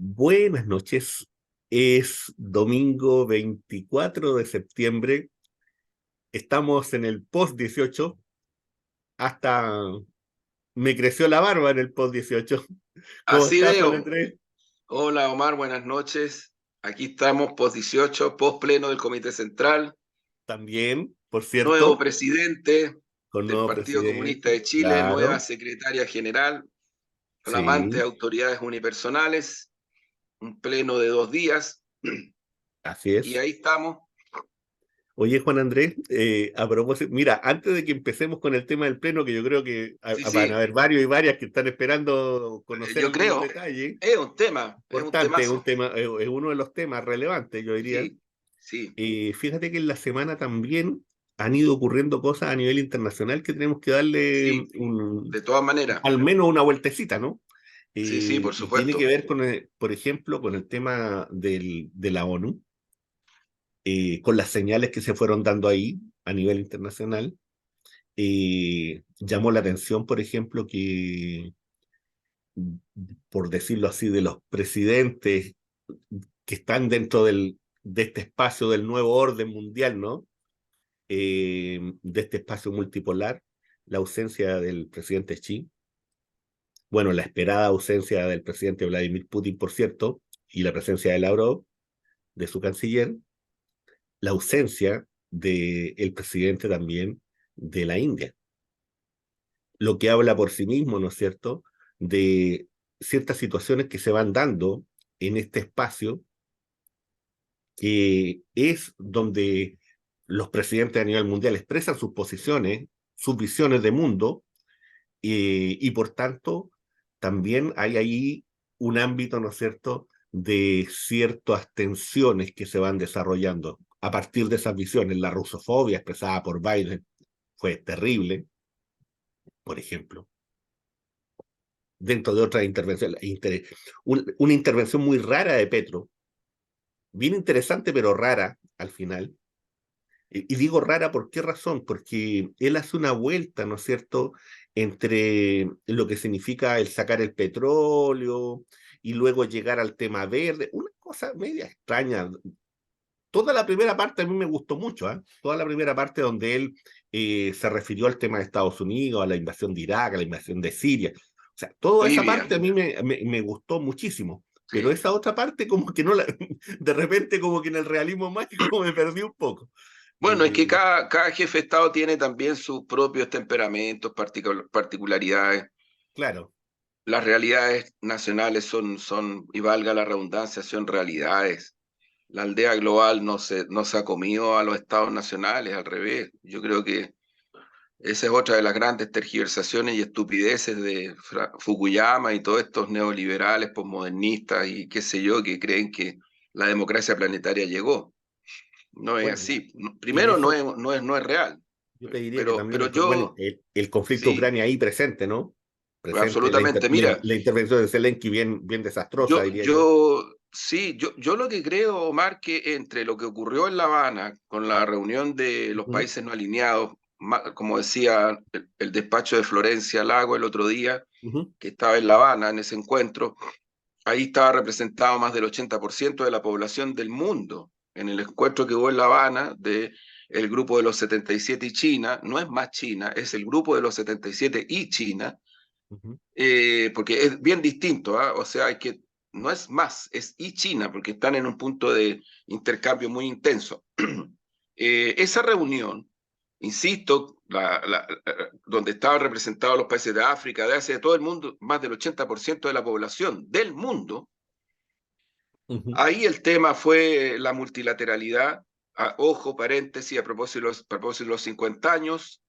Buenas noches. Es domingo 24 de septiembre. Estamos en el post 18. Hasta me creció la barba en el post 18. ¿Cómo Así estás, Juan veo. Andrés? Hola Omar, buenas noches. Aquí estamos, post 18, post pleno del Comité Central, También, por nuevo cierto, presidente con del nuevo Partido Comunista presidente. de Chile, nueva Claro, secretaria general, flamantes sí, autoridades unipersonales, un pleno de 2 días, así y es. ahí estamos. Oye, Juan Andrés, a propósito, mira, antes de que empecemos con el tema del pleno, que yo creo que Sí, van a sí, haber varios y varias que están esperando conocer yo algunos creo, detalles. es un Importante, es un temazo. tema, es uno de los temas relevantes, yo diría. Sí, sí, Fíjate que en la semana también han ido ocurriendo cosas a nivel internacional que tenemos que darle sí, de todas maneras. al menos una vueltecita, ¿no? Sí, sí, por Y tiene que supuesto. ver con, por ejemplo, con el tema de la ONU, con las señales que se fueron dando ahí a nivel internacional. Llamó la atención, por ejemplo, que, por decirlo así, de los presidentes que están dentro de este espacio del nuevo orden mundial, ¿no? De este espacio multipolar, la ausencia del presidente Xi, bueno, la esperada ausencia del presidente Vladimir Putin, por cierto, y la presencia de Lavrov, de su canciller, la ausencia del presidente también de la India, lo que habla por sí mismo, ¿no es cierto?, de ciertas situaciones que se van dando en este espacio, que es donde los presidentes a nivel mundial expresan sus posiciones, sus visiones de mundo, y por tanto también hay ahí un ámbito, ¿no es cierto?, de ciertas tensiones que se van desarrollando a partir de esas visiones. La rusofobia expresada por Biden fue terrible, por ejemplo, dentro de otras intervenciones. Una intervención muy rara de Petro, bien interesante, pero rara al final. Y digo rara, ¿por qué razón? Porque él hace una vuelta, ¿no es cierto?, entre lo que significa el sacar el petróleo y luego llegar al tema verde, una cosa media extraña. Toda la primera parte a mí me gustó mucho, ¿eh? Toda la primera parte donde él se refirió al tema de Estados Unidos, a la invasión de Irak, a la invasión de Siria. O sea, toda esa Libia, parte a mí me gustó muchísimo. Pero sí. esa otra parte como que no la, de repente como que en el realismo mágico me perdí un poco. Bueno, es que Eh, cada jefe de Estado tiene también sus propios temperamentos, particularidades. claro. Las realidades nacionales son, y valga la redundancia, son realidades. La aldea global no se ha comido a los estados nacionales, al revés. Yo creo que esa es otra de las grandes tergiversaciones y estupideces de Fukuyama y todos estos neoliberales, posmodernistas y qué sé yo, que creen que la democracia planetaria llegó. No es Bueno, así. y en Primero, eso no es real. yo te diría que también Pero bueno, yo, el conflicto sí, Ucrania ahí presente, ¿no? Presente absolutamente. Mira, la intervención de Zelensky bien, bien desastrosa, yo, diría yo. yo, sí, yo lo que creo, Omar, que entre lo que ocurrió en La Habana con la reunión de los Ujú, países no alineados, como decía el despacho de Florencia Lago el otro día, ujú, que estaba en La Habana en ese encuentro, ahí estaba representado más del 80% de la población del mundo. En el encuentro que hubo en La Habana de el grupo de los 77 y China, no es más China, es el grupo de los 77 y China, ujú. porque es bien distinto, ¿ah? O sea, no es más, es y China, porque están en un punto de intercambio muy intenso. Esa reunión, insisto, donde estaban representados los países de África, de Asia, de todo el mundo, más del 80% de la población del mundo, Ujú. ahí el tema fue la multilateralidad. Ojo, paréntesis, a propósito de los 50 años,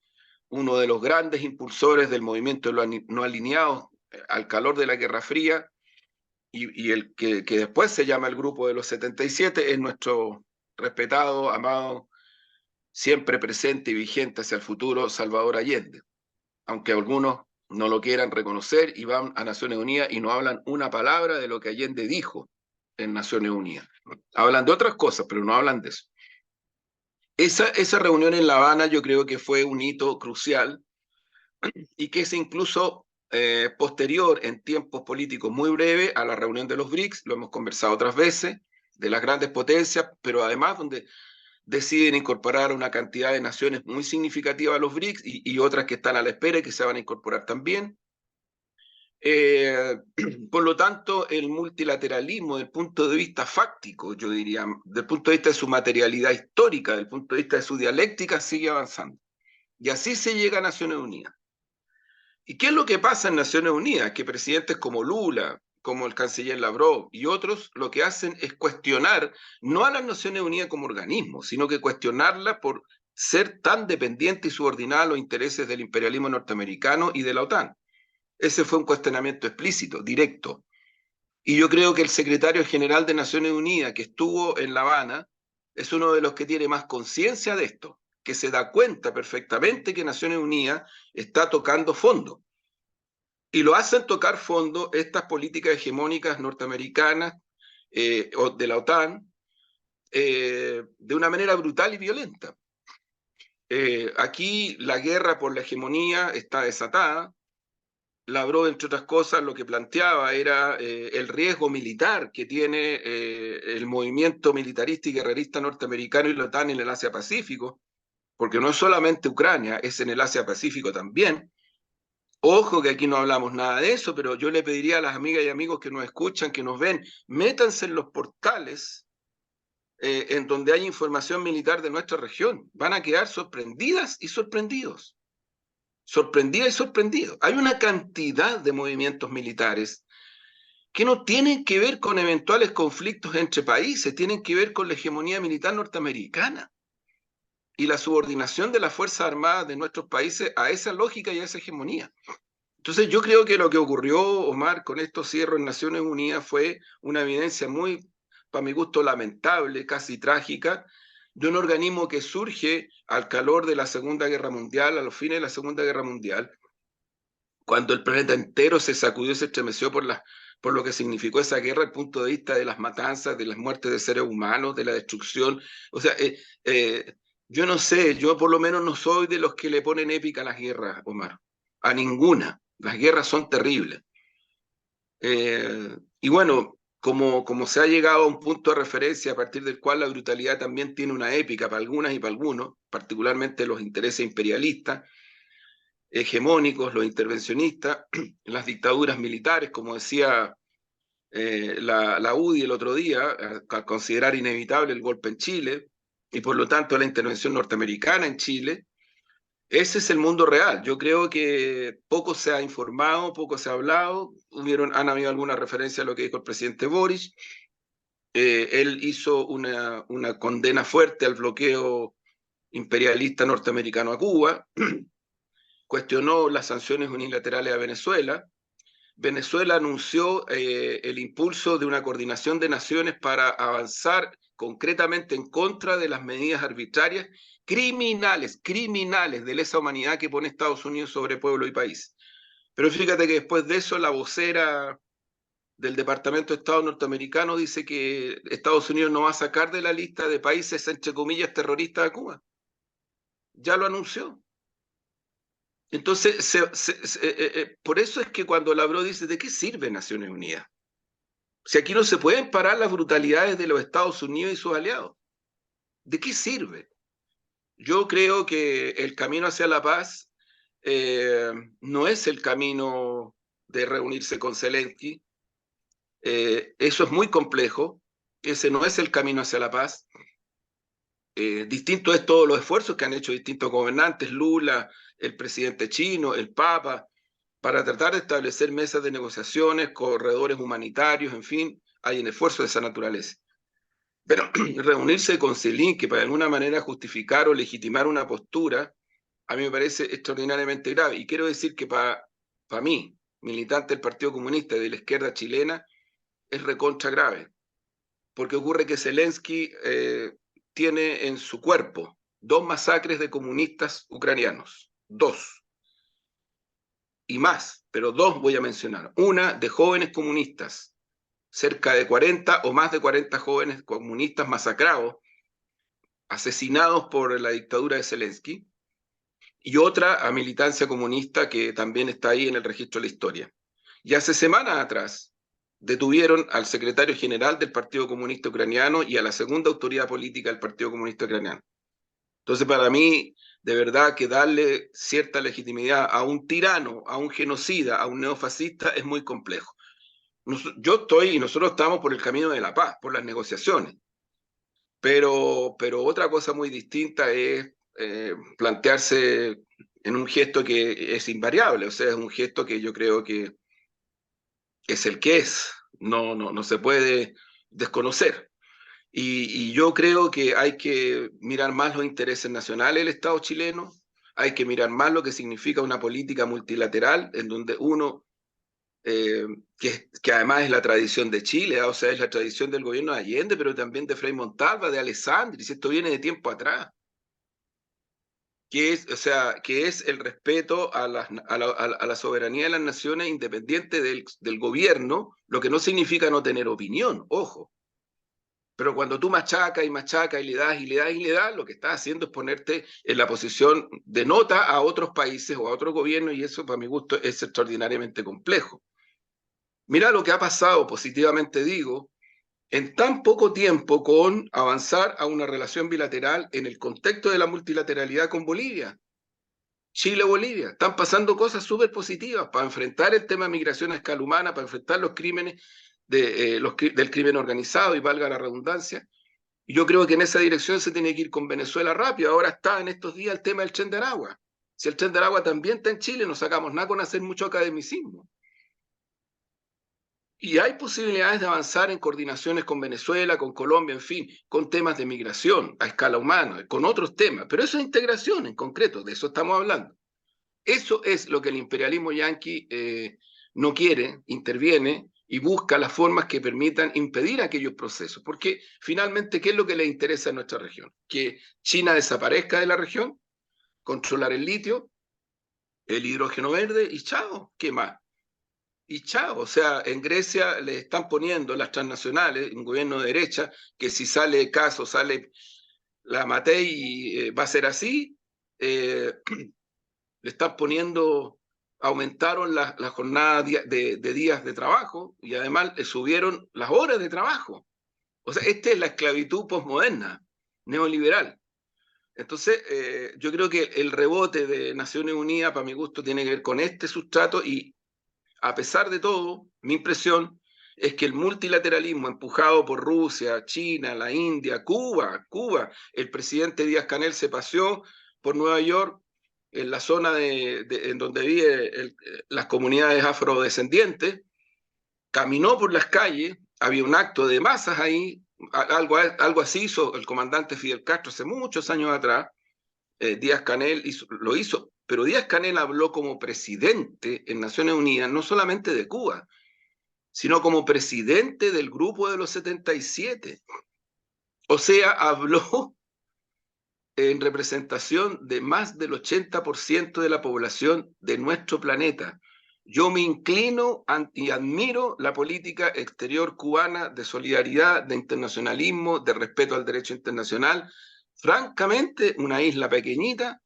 uno de los grandes impulsores del movimiento de los no alineados al calor de la Guerra Fría y el que después se llama el Grupo de los 77 es nuestro respetado, amado, siempre presente y vigente hacia el futuro Salvador Allende, aunque algunos no lo quieran reconocer y van a Naciones Unidas y no hablan una palabra de lo que Allende dijo en Naciones Unidas. Hablan de otras cosas, pero no hablan de eso. Esa reunión en La Habana yo creo que fue un hito crucial y que se incluso posterior en tiempos políticos muy breves a la reunión de los BRICS, lo hemos conversado otras veces, de las grandes potencias, pero además donde deciden incorporar una cantidad de naciones muy significativa a los BRICS y otras que están a la espera y que se van a incorporar también. Por lo tanto, el multilateralismo, desde el punto de vista fáctico, yo diría, desde el punto de vista de su materialidad histórica, desde el punto de vista de su dialéctica, sigue avanzando. Y así se llega a Naciones Unidas. ¿Y qué es lo que pasa en Naciones Unidas? Que presidentes como Lula, como el canciller Lavrov y otros, lo que hacen es cuestionar no a las Naciones Unidas como organismo, sino que cuestionarla por ser tan dependiente y subordinada a los intereses del imperialismo norteamericano y de la OTAN. Ese fue un cuestionamiento explícito, directo. Y yo creo que el secretario general de Naciones Unidas, que estuvo en La Habana, es uno de los que tiene más conciencia de esto, que se da cuenta perfectamente que Naciones Unidas está tocando fondo. Y lo hacen tocar fondo estas políticas hegemónicas norteamericanas o de la OTAN de una manera brutal y violenta. Aquí la guerra por la hegemonía está desatada. Lavrov, entre otras cosas, lo que planteaba era el riesgo militar que tiene el movimiento militarista y guerrerista norteamericano y la OTAN en el Asia-Pacífico, porque no es solamente Ucrania, es en el Asia-Pacífico también. Ojo que aquí no hablamos nada de eso, pero yo le pediría a las amigas y amigos que nos escuchan, que nos ven, métanse en los portales en donde hay información militar de nuestra región. Van a quedar sorprendidas y sorprendidos. Sorprendidas y sorprendidos. Hay una cantidad de movimientos militares que no tienen que ver con eventuales conflictos entre países, tienen que ver con la hegemonía militar norteamericana y la subordinación de las Fuerzas Armadas de nuestros países a esa lógica y a esa hegemonía. Entonces yo creo que lo que ocurrió, Omar, con estos cierres en Naciones Unidas fue una evidencia muy, para mi gusto, lamentable, casi trágica, de un organismo que surge al calor de la Segunda Guerra Mundial, a los fines de la Segunda Guerra Mundial, cuando el planeta entero se sacudió y se estremeció por lo que significó esa guerra desde el punto de vista de las matanzas, de las muertes de seres humanos, de la destrucción. O sea, yo no sé, yo por lo menos no soy de los que le ponen épica a las guerras, Omar, a ninguna. Las guerras son terribles. Y bueno, como se ha llegado a un punto de referencia a partir del cual la brutalidad también tiene una épica para algunas y para algunos, particularmente los intereses imperialistas, hegemónicos, los intervencionistas, las dictaduras militares, como decía la UDI el otro día, al considerar inevitable el golpe en Chile y por lo tanto la intervención norteamericana en Chile. Ese es el mundo real. Yo creo que poco se ha informado, poco se ha hablado. Han habido alguna referencia a lo que dijo el presidente Boric. Él hizo una condena fuerte al bloqueo imperialista norteamericano a Cuba, cuestionó las sanciones unilaterales a Venezuela. Venezuela anunció el impulso de una coordinación de naciones para avanzar concretamente en contra de las medidas arbitrarias criminales de lesa humanidad que pone Estados Unidos sobre pueblo y país. Pero fíjate que después de eso la vocera del Departamento de Estado norteamericano dice que Estados Unidos no va a sacar de la lista de países, entre comillas, terroristas a Cuba. Ya lo anunció. Entonces, por eso es que cuando Lavrov dice, ¿de qué sirve Naciones Unidas? Si aquí no se pueden parar las brutalidades de los Estados Unidos y sus aliados, ¿de qué sirve? Yo creo que el camino hacia la paz no es el camino de reunirse con Zelensky. Eso es muy complejo. Ese no es el camino hacia la paz. Distinto es todos los esfuerzos que han hecho distintos gobernantes, Lula, el presidente chino, el Papa, para tratar de establecer mesas de negociaciones, corredores humanitarios, en fin, hay un esfuerzo de esa naturaleza. Pero reunirse con Zelensky para de alguna manera justificar o legitimar una postura, a mí me parece extraordinariamente grave. Y quiero decir que para mí, militante del Partido Comunista y de la izquierda chilena, es recontra grave. Porque ocurre que Zelensky tiene en su cuerpo 2 masacres de comunistas ucranianos. 2. Y más, pero 2 voy a mencionar. Una de jóvenes comunistas, cerca de 40 o más de 40 jóvenes comunistas masacrados, asesinados por la dictadura de Zelensky, y otra a militancia comunista que también está ahí en el registro de la historia. Y hace semanas atrás detuvieron al secretario general del Partido Comunista Ucraniano y a la segunda autoridad política del Partido Comunista Ucraniano. Entonces, para mí, de verdad que darle cierta legitimidad a un tirano, a un genocida, a un neofascista es muy complejo. Yo estoy y nosotros estamos por el camino de la paz, por las negociaciones, pero otra cosa muy distinta es plantearse en un gesto que es invariable, o sea, es un gesto que yo creo que es el que es, no se puede desconocer. Y yo creo que hay que mirar más los intereses nacionales del Estado chileno, hay que mirar más lo que significa una política multilateral en donde uno, que además es la tradición de Chile, o sea, es la tradición del gobierno de Allende, pero también de Frei Montalva, de Alessandri, si esto viene de tiempo atrás, que es, o sea, que es el respeto a la soberanía de las naciones independiente del gobierno, lo que no significa no tener opinión, ojo. Pero cuando tú machacas y machacas y le das y le das y le das, lo que estás haciendo es ponerte en la posición de nota a otros países o a otros gobiernos, y eso, para mi gusto, es extraordinariamente complejo. Mira lo que ha pasado, positivamente digo, en tan poco tiempo con avanzar a una relación bilateral en el contexto de la multilateralidad con Bolivia. Chile-Bolivia. Están pasando cosas súper positivas para enfrentar el tema de migración a escala humana, para enfrentar los crímenes del crimen organizado, y valga la redundancia. Y yo creo que en esa dirección se tiene que ir con Venezuela rápido. Ahora está en estos días el tema del Tren de Aragua. Si el Tren de Aragua también está en Chile, no sacamos nada con hacer mucho academicismo. Y hay posibilidades de avanzar en coordinaciones con Venezuela, con Colombia, en fin, con temas de migración a escala humana, con otros temas. Pero eso es integración en concreto, de eso estamos hablando. Eso es lo que el imperialismo yanqui no quiere, interviene y busca las formas que permitan impedir aquellos procesos. Porque finalmente, ¿qué es lo que le interesa a nuestra región? Que China desaparezca de la región, controlar el litio, el hidrógeno verde y chao, ¿qué más? Y chao, o sea, en Grecia le están poniendo las transnacionales, un gobierno de derecha, que si sale caso, sale la Matei y va a ser así, le están poniendo, aumentaron la jornada de días de trabajo y además le subieron las horas de trabajo. O sea, esta es la esclavitud posmoderna, neoliberal. Entonces, yo creo que el rebote de Naciones Unidas, para mi gusto, tiene que ver con este sustrato y, a pesar de todo, mi impresión es que el multilateralismo empujado por Rusia, China, la India, Cuba, el presidente Díaz-Canel se paseó por Nueva York, en la zona en donde viven las comunidades afrodescendientes, caminó por las calles, había un acto de masas ahí, algo así hizo el comandante Fidel Castro hace muchos años atrás, Díaz-Canel lo hizo, pero Díaz-Canel habló como presidente en Naciones Unidas, no solamente de Cuba, sino como presidente del grupo de los 77. O sea, habló en representación de más del 80% de la población de nuestro planeta. Yo me inclino y admiro la política exterior cubana de solidaridad, de internacionalismo, de respeto al derecho internacional. Francamente, una isla pequeñita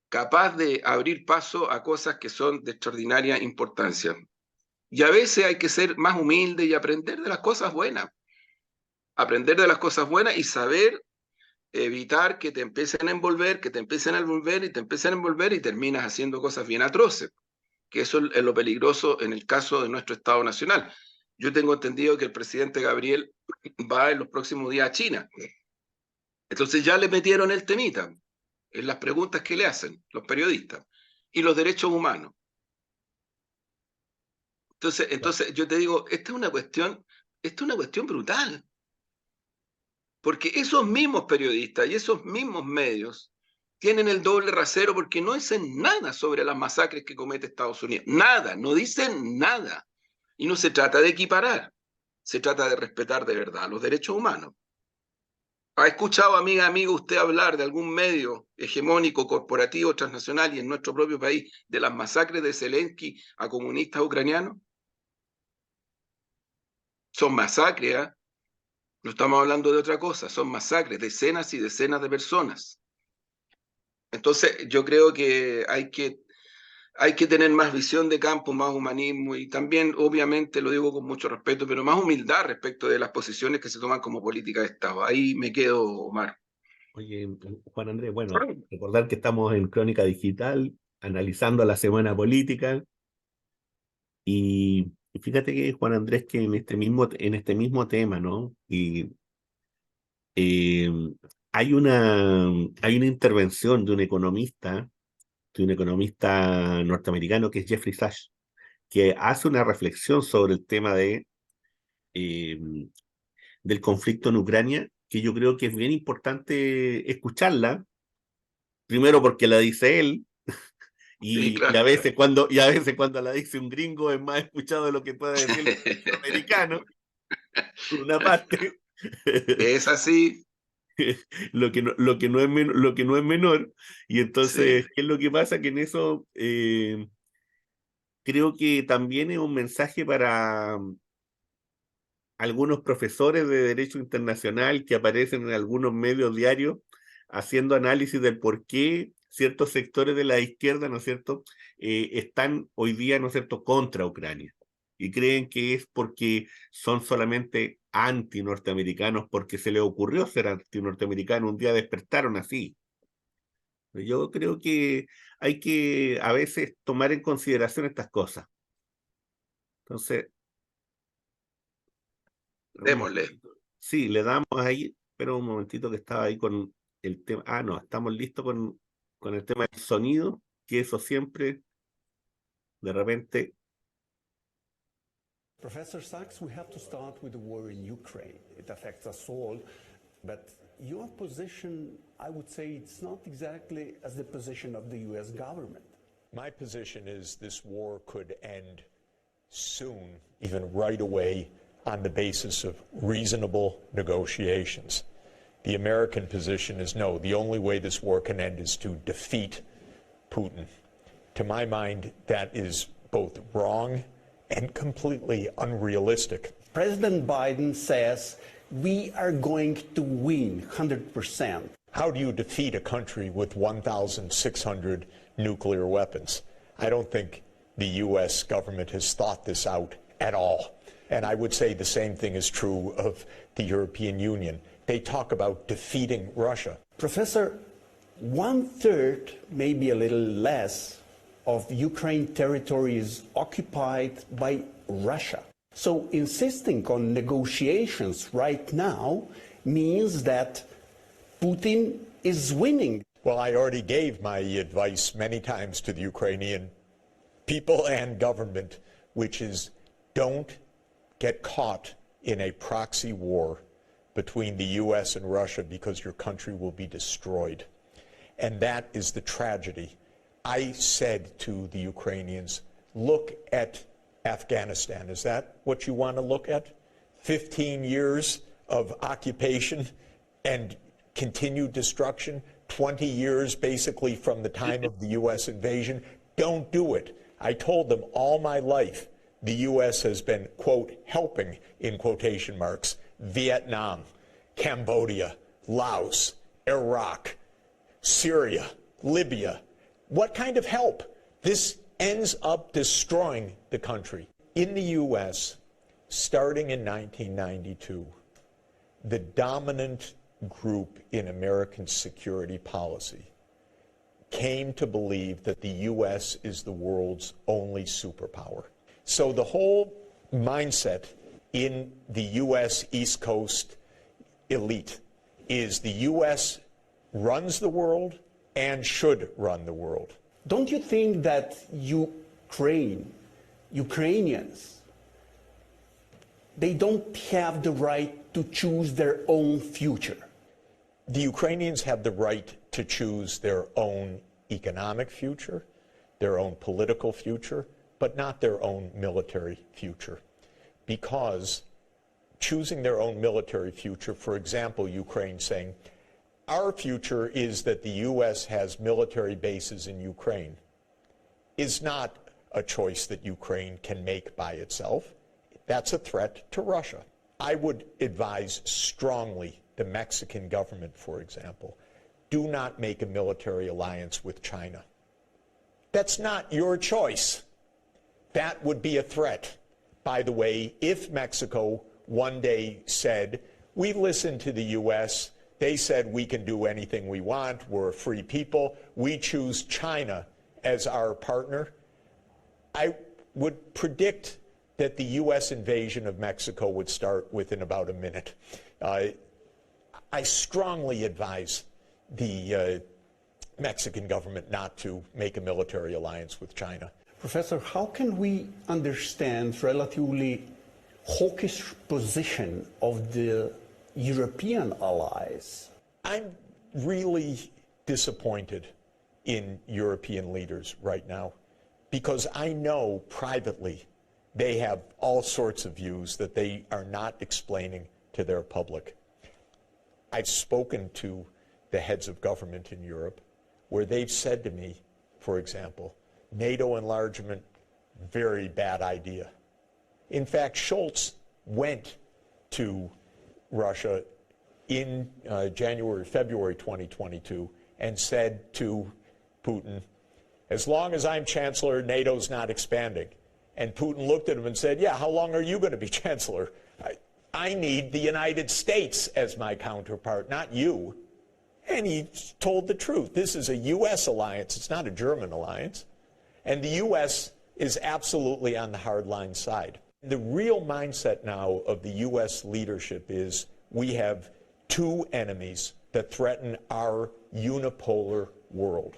capaz de abrir paso a cosas que son de extraordinaria importancia. Y a veces hay que ser más humilde y aprender de las cosas buenas. Aprender de las cosas buenas y saber evitar que te empiecen a envolver, que te empiecen a envolver y te empiecen a envolver y terminas haciendo cosas bien atroces, que eso es lo peligroso en el caso de nuestro Estado Nacional. Yo tengo entendido que el presidente Gabriel va en los próximos días a China. Entonces ya le metieron el temita en las preguntas que le hacen los periodistas y los derechos humanos. Entonces yo te digo, esta es una cuestión brutal, porque esos mismos periodistas y esos mismos medios tienen el doble rasero porque no dicen nada sobre las masacres que comete Estados Unidos. Nada, no dicen nada. Y no se trata de equiparar, se trata de respetar de verdad los derechos humanos. ¿Ha escuchado, amigo, usted hablar de algún medio hegemónico, corporativo, transnacional y en nuestro propio país de las masacres de Zelensky a comunistas ucranianos? Son masacres, ¿eh? No estamos hablando de otra cosa, son masacres, decenas y decenas de personas. Entonces, yo creo que hay que tener más visión de campo, más humanismo y también, obviamente, lo digo con mucho respeto, pero más humildad respecto de las posiciones que se toman como política de Estado. Ahí me quedo, Omar. Oye, Juan Andrés, bueno, recordar que estamos en Crónica Digital, analizando la semana política, y fíjate que, Juan Andrés, que en este mismo tema, ¿no? Y eh, hay una intervención de un economista norteamericano que es Jeffrey Sachs, que hace una reflexión sobre el tema eh, del conflicto en Ucrania, que yo creo que es bien importante escucharla, primero porque la dice él, Sí, a claro. veces cuando la dice un gringo es más escuchado de lo que pueda decir el ministro americano, por una parte. Es así, Lo que no es menor. Y sí. entonces, ¿qué es lo que pasa? Que en eso creo que también es un mensaje para algunos profesores de Derecho Internacional que aparecen en algunos medios diarios haciendo análisis del por qué ciertos sectores de la izquierda, ¿no es cierto?, están hoy día, ¿no es cierto?, contra Ucrania. Y creen que es porque son solamente anti-norteamericanos, porque se les ocurrió ser anti-norteamericanos, un día despertaron así. Yo creo que hay que a veces tomar en consideración estas cosas. Entonces, un Démosle. momentito. Sí, le damos ahí, pero un momentito que estaba ahí con el tema. Ah, no, estamos listos con el tema del sonido, que eso siempre, de repente. Professor Sachs, we have to start with the war in Ukraine. It affects us all, but your position, I would say, it's not exactly as the position of the US government. My position is this war could end soon, even right away, on the basis of reasonable negotiations. The American position is no, the only way this war can end is to defeat Putin. To my mind, that is both wrong and completely unrealistic. President Biden says we are going to win 100%. How do you defeat a country with 1,600 nuclear weapons? I don't think the U.S. government has thought this out at all. And I would say the same thing is true of the European Union. They talk about defeating Russia. Professor, 1/3, maybe a little less, of Ukraine territory is occupied by Russia. So insisting on negotiations right now means that Putin is winning. Well, I already gave my advice many times to the Ukrainian people and government, which is don't get caught in a proxy war between the U.S. and Russia because your country will be destroyed. And that is the tragedy. I said to the Ukrainians, look at Afghanistan. Is that what you want to look at? 15 years of occupation and continued destruction, 20 years basically from the time of the U.S. invasion. Don't do it. I told them all my life the U.S. has been, quote, helping, in quotation marks, Vietnam, Cambodia, Laos, Iraq, Syria, Libya. What kind of help? This ends up destroying the country. In the U.S., starting in 1992, the dominant group in American security policy came to believe that the U.S. is the world's only superpower. So the whole mindset in the U.S. East Coast elite is the U.S. runs the world and should run the world. Don't you think that Ukrainians, they don't have the right to choose their own future? The Ukrainians have the right to choose their own economic future, their own political future, but not their own military future. Because choosing their own military future, for example, Ukraine saying, our future is that the U.S. has military bases in Ukraine, is not a choice that Ukraine can make by itself. That's a threat to Russia. I would advise strongly the Mexican government, for example, do not make a military alliance with China. That's not your choice. That would be a threat. By the way, if Mexico one day said, we listened to the U.S., they said we can do anything we want, we're a free people, we choose China as our partner, I would predict that the U.S. invasion of Mexico would start within about a minute. I strongly advise the Mexican government not to make a military alliance with China. Professor, how can we understand relatively hawkish position of the European allies? I'm really disappointed in European leaders right now because I know privately they have all sorts of views that they are not explaining to their public. I've spoken to the heads of government in Europe where they've said to me, for example, NATO enlargement, very bad idea. In fact, Scholz went to Russia in February 2022 and said to Putin, as long as I'm chancellor, NATO's not expanding. And Putin looked at him and said, yeah, how long are you going to be chancellor? I need the United States as my counterpart, not you. And he told the truth. This is a U.S. alliance. It's not a German alliance. And the U.S. is absolutely on the hardline side. The real mindset now of the U.S. leadership is we have two enemies that threaten our unipolar world.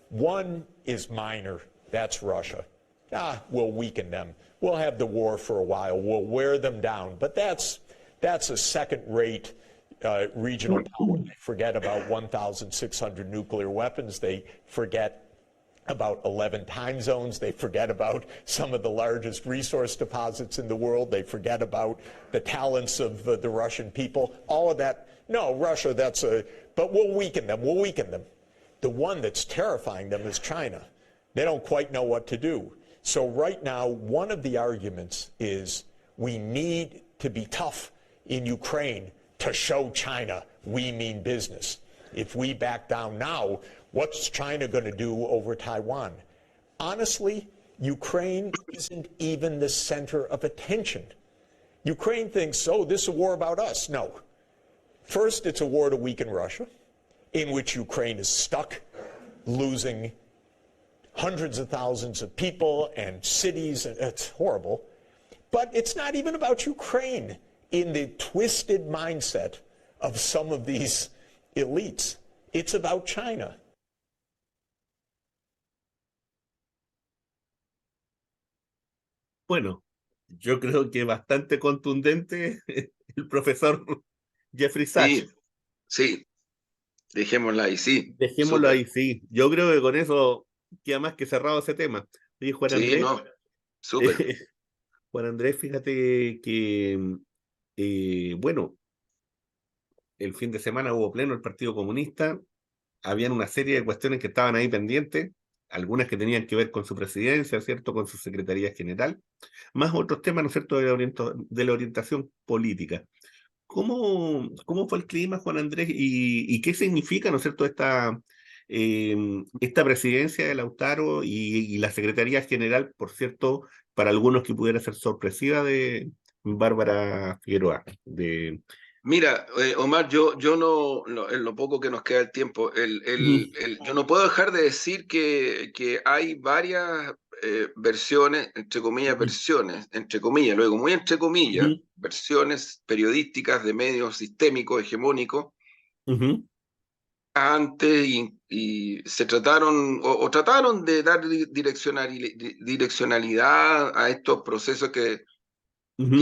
One is minor. That's Russia. We'll weaken them. We'll have the war for a while. We'll wear them down. But that's a second-rate regional power. They forget about 1,600 nuclear weapons. They forget about 11 time zones. They forget about some of the largest resource deposits in the world. They forget about the talents of the Russian people. All of that. No, Russia, but we'll weaken them. We'll weaken them. The one that's terrifying them is China. They don't quite know what to do. So right now, one of the arguments is we need to be tough in Ukraine to show China we mean business. If we back down now, what's China going to do over Taiwan? Honestly, Ukraine isn't even the center of attention. Ukraine thinks, oh, this is a war about us. No. First, it's a war to weaken Russia, in which Ukraine is stuck, losing hundreds of thousands of people and cities. It's horrible. But it's not even about Ukraine in the twisted mindset of some of these elites. It's about China. Bueno, yo creo que bastante contundente el profesor Jeffrey Sachs. Sí, dejémosla ahí, sí. Dejémoslo ahí, sí. Yo creo que con eso queda más que cerrado ese tema. Oye, Juan Andrés. Sí, no, súper. Juan Andrés, fíjate que, bueno, el fin de semana hubo pleno el Partido Comunista. Habían una serie de cuestiones que estaban ahí pendientes, algunas que tenían que ver con su presidencia, ¿cierto?, con su secretaría general, más otros temas, ¿no es cierto?, de la orientación política. ¿Cómo fue el clima, Juan Andrés? ¿Y qué significa, ¿no es cierto?, esta presidencia de Lautaro y la secretaría general, por cierto, para algunos que pudiera ser sorpresiva, de Bárbara Figueroa? Mira, Omar, yo no, en lo poco que nos queda el tiempo, yo no puedo dejar de decir que hay varias versiones, entre comillas, lo digo muy entre comillas, versiones periodísticas de medios sistémicos, hegemónicos, antes y se trataron o trataron de dar direccionalidad a estos procesos que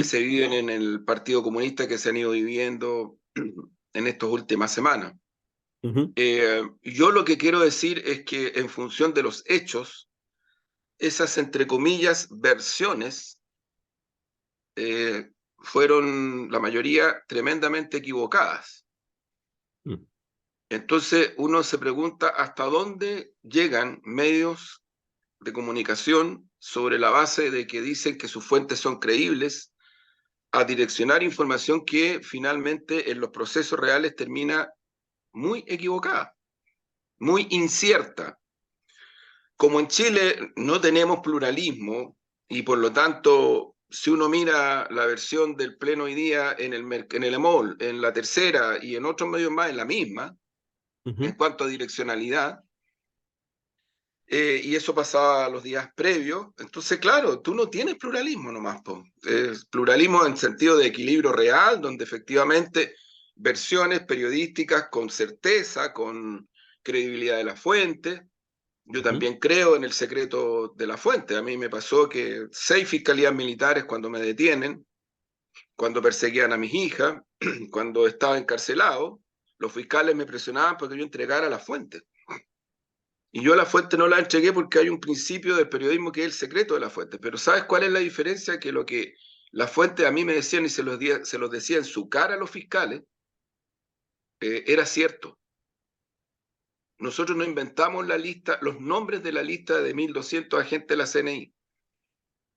se viven en el Partido Comunista, que se han ido viviendo en estas últimas semanas. Yo lo que quiero decir es que en función de los hechos, esas, entre comillas, versiones fueron, la mayoría, tremendamente equivocadas. Entonces uno se pregunta hasta dónde llegan medios de comunicación sobre la base de que dicen que sus fuentes son creíbles a direccionar información que finalmente en los procesos reales termina muy equivocada. muy incierta. Como en Chile no tenemos pluralismo y por lo tanto, si uno mira la versión del Pleno hoy día en el EMOL, en La Tercera y en otros medios más, es la misma en cuanto a direccionalidad, y eso pasaba los días previos. Entonces, claro, tú no tienes pluralismo nomás, po. Pluralismo en sentido de equilibrio real, donde efectivamente versiones periodísticas con certeza, con credibilidad de la fuente. Yo también creo en el secreto de la fuente. A mí me pasó que 6 fiscalías militares cuando me detienen, cuando perseguían a mis hijas, cuando estaba encarcelado, los fiscales me presionaban para que yo entregara la fuente. Y yo la fuente no la entregué porque hay un principio del periodismo que es el secreto de la fuente. Pero ¿sabes cuál es la diferencia? Que lo que la fuente a mí me decían y se los decía en su cara a los fiscales, era cierto. Nosotros no inventamos la lista, los nombres de la lista de 1.200 agentes de la CNI.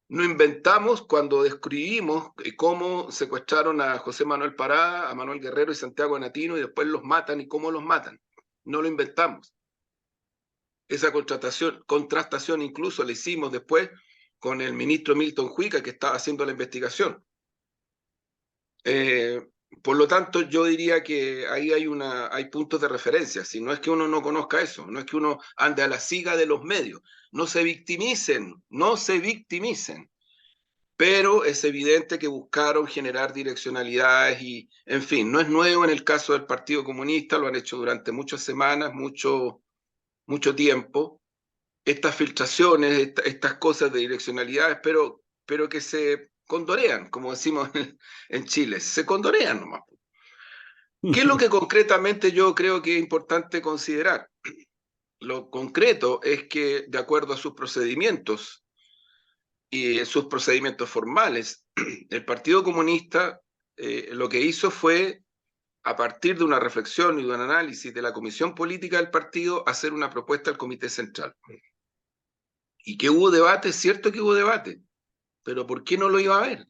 No inventamos cuando describimos cómo secuestraron a José Manuel Parada, a Manuel Guerrero y Santiago Anatino y después los matan y cómo los matan. No lo inventamos. Esa contrastación incluso la hicimos después con el ministro Milton Huica, que estaba haciendo la investigación. Por lo tanto, yo diría que ahí hay puntos de referencia. Si no es que uno no conozca eso, no es que uno ande a la siga de los medios. No se victimicen, no se victimicen. Pero es evidente que buscaron generar direccionalidades y, en fin, no es nuevo en el caso del Partido Comunista, lo han hecho durante muchas semanas, mucho tiempo. Estas filtraciones, estas cosas de direccionalidades, pero que se condorean, como decimos en Chile, se condorean nomás. ¿Qué es lo que concretamente yo creo que es importante considerar? Lo concreto es que, de acuerdo a sus procedimientos y sus procedimientos formales, el Partido Comunista lo que hizo fue, a partir de una reflexión y de un análisis de la Comisión Política del partido, hacer una propuesta al Comité Central. ¿Y que hubo debate? Es cierto que hubo debate, pero ¿por qué no lo iba a haber?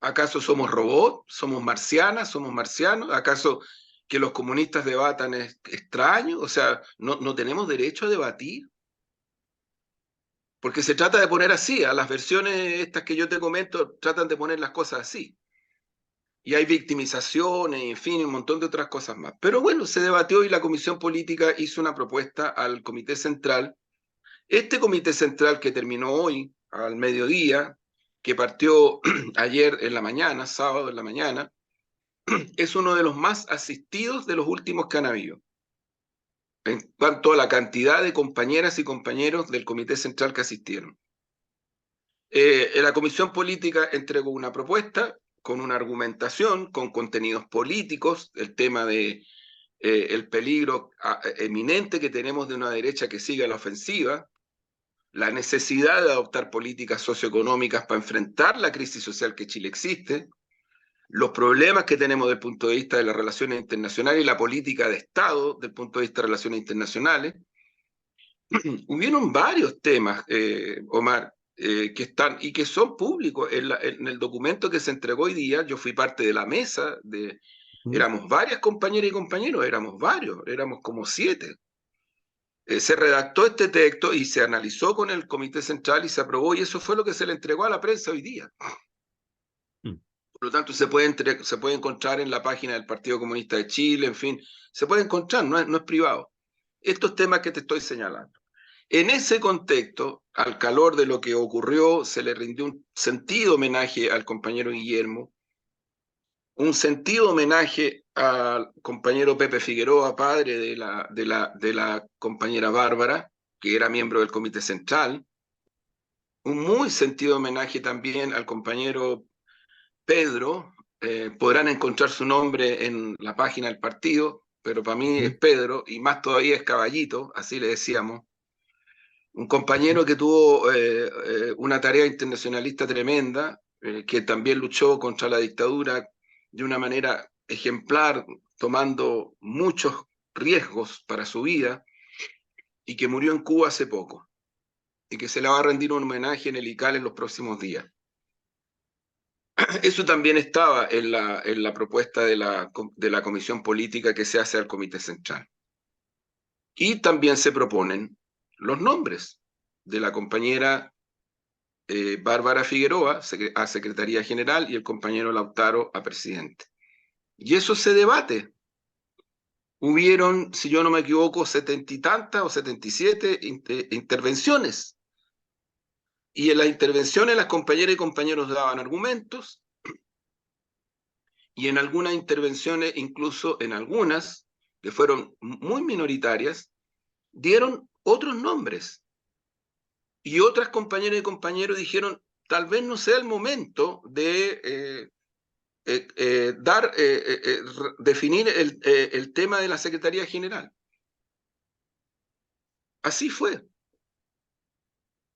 ¿Acaso somos robots? ¿Somos marcianas? ¿Somos marcianos? ¿Acaso que los comunistas debatan es extraño? O sea, ¿no tenemos derecho a debatir? Porque se trata de poner así, a las versiones estas que yo te comento, tratan de poner las cosas así. Y hay victimizaciones, en fin, un montón de otras cosas más. Pero bueno, se debatió y la Comisión Política hizo una propuesta al Comité Central. Este Comité Central que terminó hoy, al mediodía, que partió ayer en la mañana, sábado en la mañana, es uno de los más asistidos de los últimos que han habido. En cuanto a la cantidad de compañeras y compañeros del Comité Central que asistieron. La Comisión Política entregó una propuesta con una argumentación, con contenidos políticos, el tema de el peligro eminente que tenemos de una derecha que sigue a la ofensiva, la necesidad de adoptar políticas socioeconómicas para enfrentar la crisis social que Chile existe, los problemas que tenemos desde el punto de vista de las relaciones internacionales y la política de Estado desde el punto de vista de relaciones internacionales. Hubieron varios temas, Omar, que están y que son públicos. En el documento que se entregó hoy día, yo fui parte de la mesa, éramos varias compañeras y compañeros, éramos varios, éramos como 7. Se redactó este texto y se analizó con el Comité Central y se aprobó, y eso fue lo que se le entregó a la prensa hoy día. Por lo tanto, se puede encontrar en la página del Partido Comunista de Chile, en fin, se puede encontrar, no es privado. Estos temas que te estoy señalando. En ese contexto, al calor de lo que ocurrió, se le rindió un sentido homenaje al compañero Guillermo, un sentido homenaje al compañero Pepe Figueroa, padre de la compañera Bárbara, que era miembro del Comité Central, un muy sentido homenaje también al compañero Pedro. Podrán encontrar su nombre en la página del partido, pero para mí es Pedro, y más todavía es Caballito, así le decíamos. Un compañero que tuvo una tarea internacionalista tremenda, que también luchó contra la dictadura de una manera ejemplar, tomando muchos riesgos para su vida, y que murió en Cuba hace poco, y que se le va a rendir un homenaje en el ICAL en los próximos días. Eso también estaba en la propuesta de la Comisión Política que se hace al Comité Central. Y también se proponen los nombres de la compañera Bárbara Figueroa a Secretaría General y el compañero Lautaro a presidente. Y eso se debate. Hubieron, si yo no me equivoco, 70 y tantas o 77 intervenciones. Y en las intervenciones las compañeras y compañeros daban argumentos, y en algunas intervenciones, incluso en algunas, que fueron muy minoritarias, dieron otros nombres. Y otras compañeras y compañeros dijeron, tal vez no sea el momento de definir el tema de la Secretaría General. Así fue.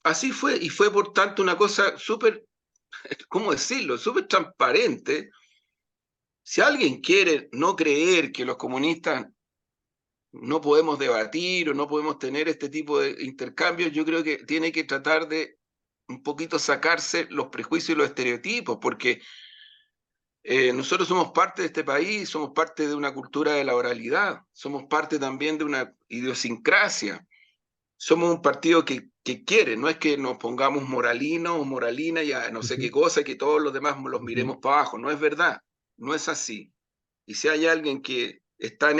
Así fue, y fue por tanto una cosa súper, ¿cómo decirlo?, súper transparente. Si alguien quiere no creer que los comunistas no podemos debatir o no podemos tener este tipo de intercambios, yo creo que tiene que tratar de un poquito sacarse los prejuicios y los estereotipos, porque nosotros somos parte de este país, somos parte de una cultura de la oralidad, somos parte también de una idiosincrasia. Somos un partido que quiere, no es que nos pongamos moralinos o moralina y a no sé qué cosa y que todos los demás los miremos para abajo, no es verdad, no es así. Y si hay alguien que está en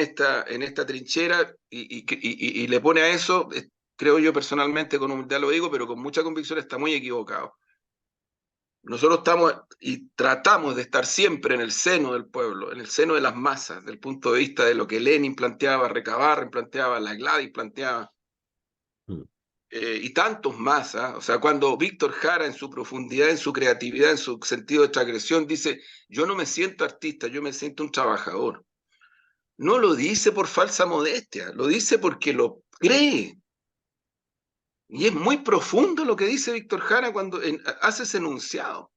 esta trinchera y le pone a eso, creo yo personalmente, con humildad lo digo, pero con mucha convicción, está muy equivocado. Nosotros estamos y tratamos de estar siempre en el seno del pueblo, en el seno de las masas, del punto de vista de lo que Lenin planteaba, Recabarren planteaba, la Gladys planteaba, y tantos más. O sea, cuando Víctor Jara, en su profundidad, en su creatividad, en su sentido de transgresión, dice, yo no me siento artista, yo me siento un trabajador. No lo dice por falsa modestia, lo dice porque lo cree. Y es muy profundo lo que dice Víctor Jara cuando hace ese enunciado.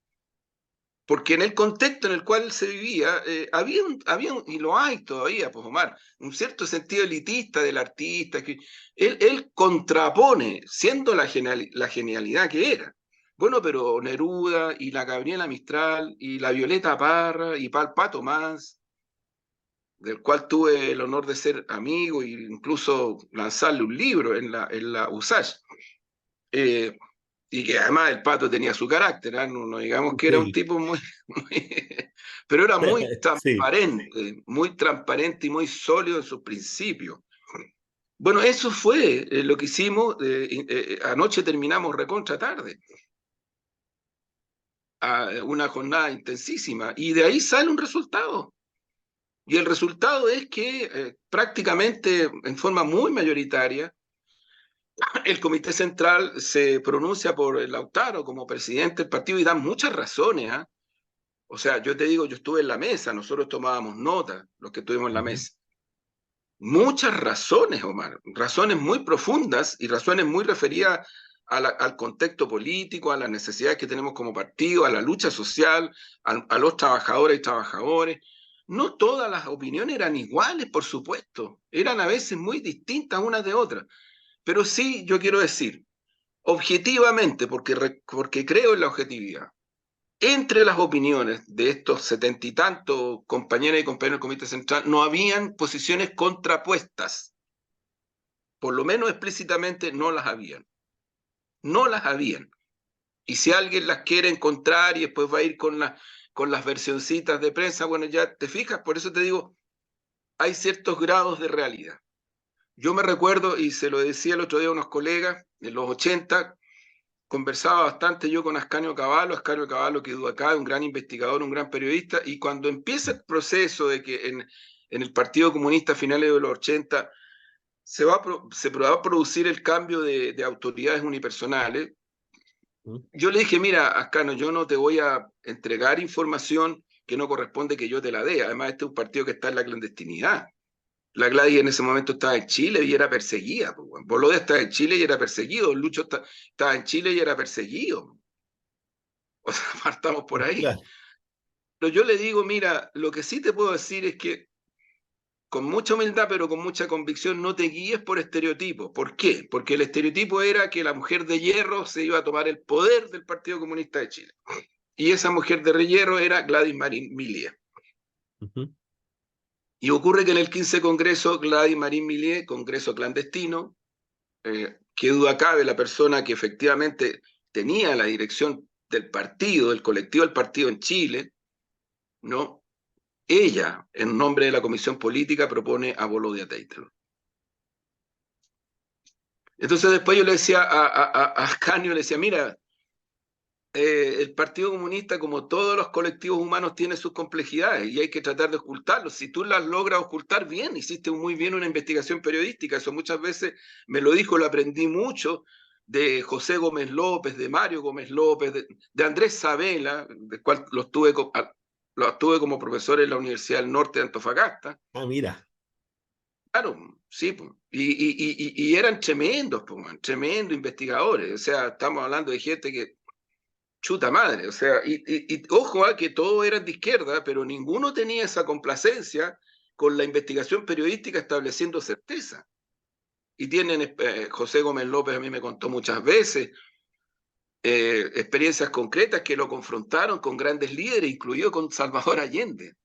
Porque en el contexto en el cual se vivía, y lo hay todavía, pues Omar, un cierto sentido elitista del artista, que él contrapone, siendo la genialidad que era. Bueno, pero Neruda y la Gabriela Mistral y la Violeta Parra y Pato Más, del cual tuve el honor de ser amigo e incluso lanzarle un libro en la USACH. Y que además el Pato tenía su carácter, no digamos que era un Sí, tipo pero era sí. muy transparente y muy sólido en sus principios. Bueno, eso fue lo que hicimos. Anoche terminamos recontra tarde, una jornada intensísima, y de ahí sale un resultado. Y el resultado es que prácticamente en forma muy mayoritaria, el Comité Central se pronuncia por Lautaro como presidente del partido y da muchas razones. O sea, yo te digo, yo estuve en la mesa, nosotros tomábamos nota, los que estuvimos en la mesa. Muchas razones, Omar, razones muy profundas y razones muy referidas al contexto político, a las necesidades que tenemos como partido, a la lucha social, a los trabajadores y trabajadores. No todas las opiniones eran iguales, por supuesto, eran a veces muy distintas unas de otras, pero sí, yo quiero decir, objetivamente, porque creo en la objetividad, entre las opiniones de estos 70 y tantos compañeras y compañeros del Comité Central no habían posiciones contrapuestas, por lo menos explícitamente no las habían, no las habían. Y si alguien las quiere encontrar y después va a ir con las versioncitas de prensa, bueno, ya te fijas, por eso te digo, hay ciertos grados de realidad. Yo me recuerdo, y se lo decía el otro día a unos colegas, en los 80, conversaba bastante yo con Ascanio Cavallo quedó acá, un gran investigador, un gran periodista, y cuando empieza el proceso de que en el Partido Comunista a finales de los 80 se va a producir el cambio de autoridades unipersonales, yo le dije, mira, Ascanio, yo no te voy a entregar información que no corresponde que yo te la dé. Además, este es un partido que está en la clandestinidad. La Gladys en ese momento estaba en Chile y era perseguida. Bolodia estaba en Chile y era perseguido. Lucho estaba en Chile y era perseguido. O sea, partamos por ahí. Claro. Pero yo le digo, mira, lo que sí te puedo decir es que con mucha humildad, pero con mucha convicción, no te guíes por estereotipos. ¿Por qué? Porque el estereotipo era que la mujer de hierro se iba a tomar el poder del Partido Comunista de Chile. Y esa mujer de hierro era Gladys Marín Milia. Y ocurre que en el 15 Congreso, Gladys Marín-Millet, Congreso clandestino, qué duda cabe, la persona que efectivamente tenía la dirección del partido, del colectivo del partido en Chile, ¿no? Ella, en nombre de la Comisión Política, propone a Volodya Teitelbaum. Entonces después yo le decía a Ascanio, le decía, mira, el Partido Comunista, como todos los colectivos humanos, tiene sus complejidades y hay que tratar de ocultarlos. Si tú las logras ocultar, bien, hiciste muy bien una investigación periodística. Eso muchas veces me lo dijo, lo aprendí mucho de José Gómez López, de Mario Gómez López, de Andrés Sabela, del cual lo tuve como profesor en la Universidad del Norte de Antofagasta. Ah, mira. Claro, sí, pues. Y eran tremendos, pues, tremendos investigadores. O sea, estamos hablando de gente que chuta madre, o sea, y ojo a que todos eran de izquierda, pero ninguno tenía esa complacencia con la investigación periodística estableciendo certeza. Y tienen, José Gómez López a mí me contó muchas veces, experiencias concretas que lo confrontaron con grandes líderes, incluido con Salvador Allende.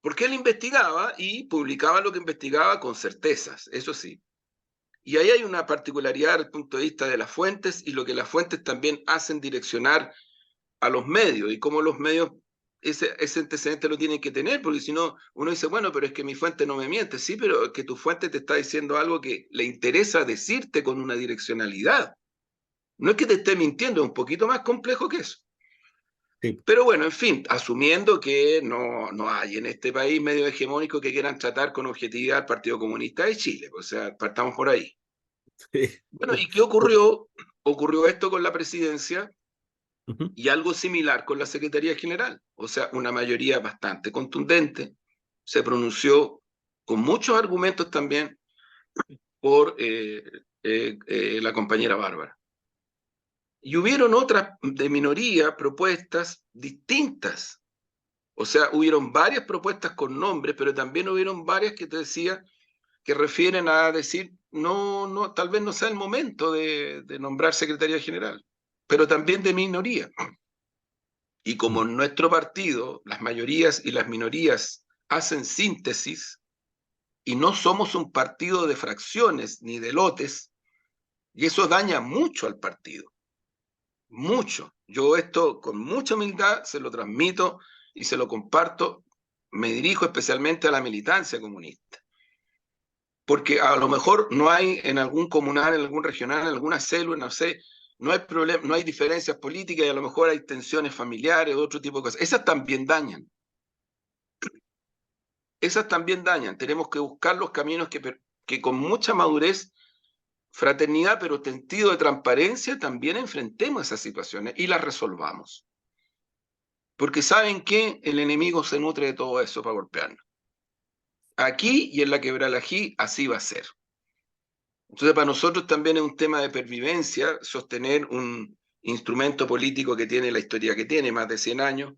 Porque él investigaba y publicaba lo que investigaba con certezas, eso sí. Y ahí hay una particularidad desde el punto de vista de las fuentes y lo que las fuentes también hacen direccionar a los medios y cómo los medios ese antecedente lo tienen que tener, porque si no, uno dice, bueno, pero es que mi fuente no me miente. Sí, pero es que tu fuente te está diciendo algo que le interesa decirte con una direccionalidad. No es que te esté mintiendo, es un poquito más complejo que eso. Sí. Pero bueno, en fin, asumiendo que no hay en este país medios hegemónicos que quieran tratar con objetividad al Partido Comunista de Chile. O sea, partamos por ahí. Sí. Bueno, ¿y qué ocurrió? Ocurrió esto con la presidencia Uh-huh. y algo similar con la Secretaría General. O sea, una mayoría bastante contundente se pronunció con muchos argumentos también por la compañera Bárbara. Y hubieron otras de minoría propuestas distintas. O sea, hubieron varias propuestas con nombres, pero también hubieron varias que te decía que refieren a decir, no, tal vez no sea el momento de nombrar secretaría general, pero también de minoría. Y como en nuestro partido las mayorías y las minorías hacen síntesis y no somos un partido de fracciones ni de lotes, y eso daña mucho al partido, mucho. Yo esto con mucha humildad se lo transmito y se lo comparto, me dirijo especialmente a la militancia comunista. Porque a lo mejor no hay en algún comunal, en algún regional, en alguna célula, no sé, no hay problema, no hay diferencias políticas y a lo mejor hay tensiones familiares o otro tipo de cosas. Esas también dañan. Esas también dañan. Tenemos que buscar los caminos que con mucha madurez, fraternidad, pero sentido de transparencia, también enfrentemos esas situaciones y las resolvamos. Porque ¿saben qué? El enemigo se nutre de todo eso para golpearnos. Aquí y en la Quebralají así va a ser. Entonces, para nosotros también es un tema de pervivencia sostener un instrumento político que tiene la historia que tiene, más de 100 años,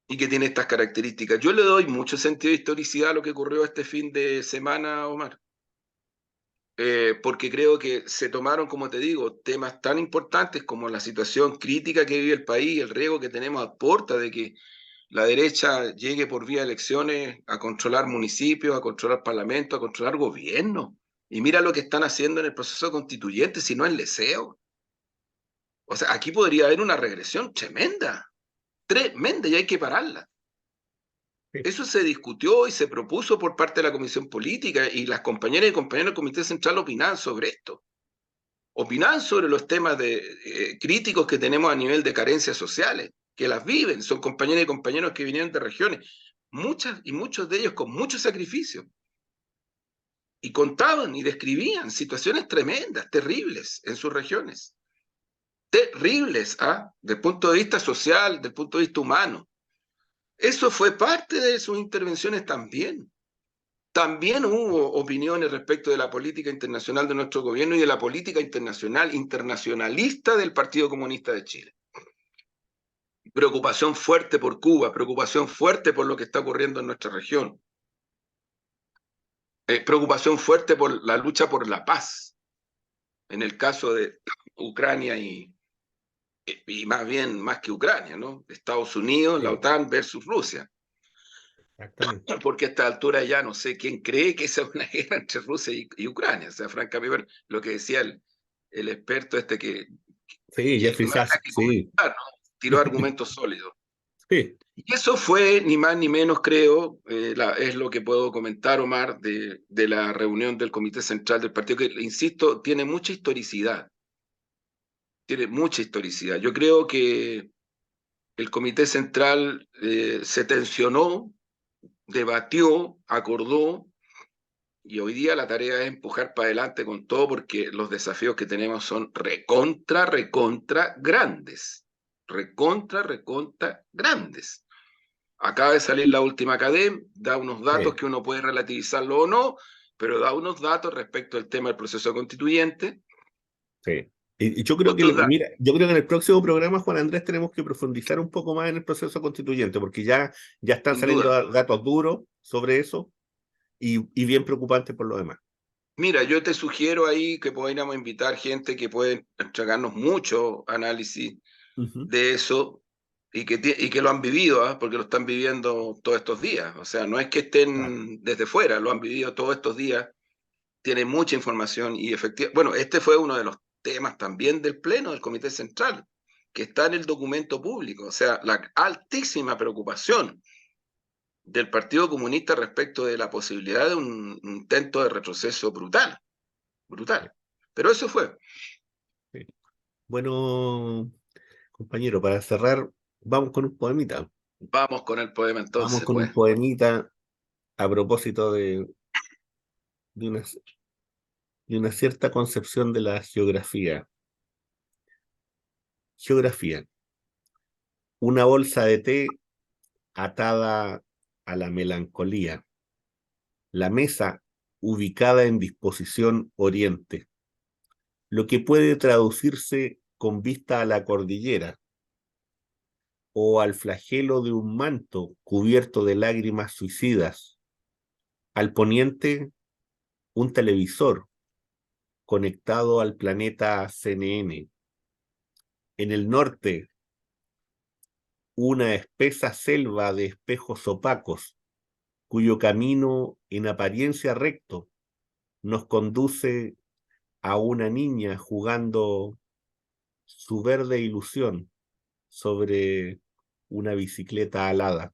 y que tiene estas características. Yo le doy mucho sentido de historicidad a lo que ocurrió este fin de semana, Omar, porque creo que se tomaron, como te digo, temas tan importantes como la situación crítica que vive el país, el riesgo que tenemos a puerta de que la derecha llegue por vía de elecciones a controlar municipios, a controlar parlamentos, a controlar gobierno. Y mira lo que están haciendo en el proceso constituyente, si no es leseo. O sea, aquí podría haber una regresión tremenda, tremenda, y hay que pararla. Sí. Eso se discutió y se propuso por parte de la Comisión Política y las compañeras y compañeros del Comité Central opinaban sobre esto. Opinaban sobre los temas críticos que tenemos a nivel de carencias sociales, que las viven, son compañeras y compañeros que vinieron de regiones, muchas y muchos de ellos con mucho sacrificio. Y contaban y describían situaciones tremendas, terribles en sus regiones. Terribles, ¿ah? Del punto de vista social, del punto de vista humano. Eso fue parte de sus intervenciones también. También hubo opiniones respecto de la política internacional de nuestro gobierno y de la política internacionalista del Partido Comunista de Chile. Preocupación fuerte por Cuba, preocupación fuerte por lo que está ocurriendo en nuestra región. Preocupación fuerte por la lucha por la paz, en el caso de Ucrania y más bien, más que Ucrania, ¿no? Estados Unidos, la Sí. OTAN versus Rusia. Exactamente. porque a esta altura ya no sé quién cree que esa es una guerra entre Rusia y Ucrania. O sea, francamente, lo que decía el experto este Sí, que Jeffrey no hay nada Sachs, que sí. comentar, ¿no? Tiró argumentos sólidos. Sí, Y eso fue, ni más ni menos, creo, es lo que puedo comentar, Omar, de la reunión del Comité Central del Partido, que, insisto, tiene mucha historicidad. Tiene mucha historicidad. Yo creo que el Comité Central se tensionó, debatió, acordó, y hoy día la tarea es empujar para adelante con todo porque los desafíos que tenemos son recontra grandes. Recontra grandes. Acaba de salir la última CADEM, da unos datos sí, que uno puede relativizarlo o no, pero da unos datos respecto al tema del proceso constituyente. sí. Y yo creo que, Otros datos, mira, yo creo que en el próximo programa, Juan Andrés, tenemos que profundizar un poco más en el proceso constituyente, porque ya están sin saliendo duda. datos duros sobre eso y bien preocupantes por lo demás. Mira, yo te sugiero ahí que podríamos invitar gente que puede entregarnos mucho análisis Ujú. de eso y que lo han vivido, ¿ah? Porque lo están viviendo todos estos días. O sea, no es que Claro, estén desde fuera, lo han vivido todos estos días, tienen mucha información y efectivamente, bueno, este fue uno de los temas también del Pleno del Comité Central, que está en el documento público. O sea, la altísima preocupación del Partido Comunista respecto de la posibilidad de un intento de retroceso brutal, sí, brutal. Pero eso fue. sí. Bueno, compañero, para cerrar, vamos con un poemita. Vamos con el poema Vamos entonces, con pues. un poemita a propósito de una, de una cierta concepción de la geografía. Geografía. Una bolsa de té atada a la melancolía. La mesa ubicada en disposición oriente, lo que puede traducirse con vista a la cordillera o al flagelo de un manto cubierto de lágrimas suicidas. Al poniente, un televisor conectado al planeta CNN. En el norte, una espesa selva de espejos opacos, cuyo camino en apariencia recto nos conduce a una niña jugando su verde ilusión sobre una bicicleta alada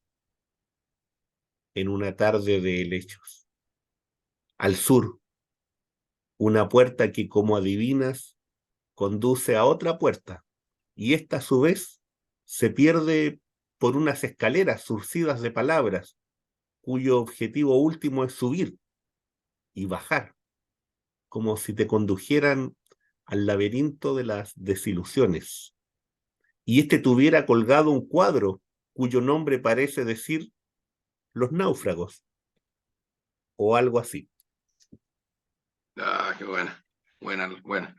en una tarde de helechos. Al sur, una puerta que, como adivinas, conduce a otra puerta, y esta a su vez se pierde por unas escaleras surcidas de palabras, cuyo objetivo último es subir y bajar, como si te condujeran al laberinto de las desilusiones. Y este tuviera colgado un cuadro cuyo nombre parece decir Los náufragos o algo así. Ah, qué buena. Buena, buena.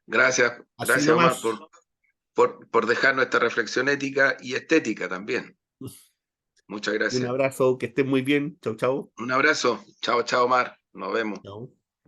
Gracias, Así gracias Omar nomás. por dejarnos esta reflexión ética y estética también. Muchas Un gracias. abrazo, que estén muy bien. Chau, chau. Un abrazo. Chao, chao, Omar. Nos vemos. Chau.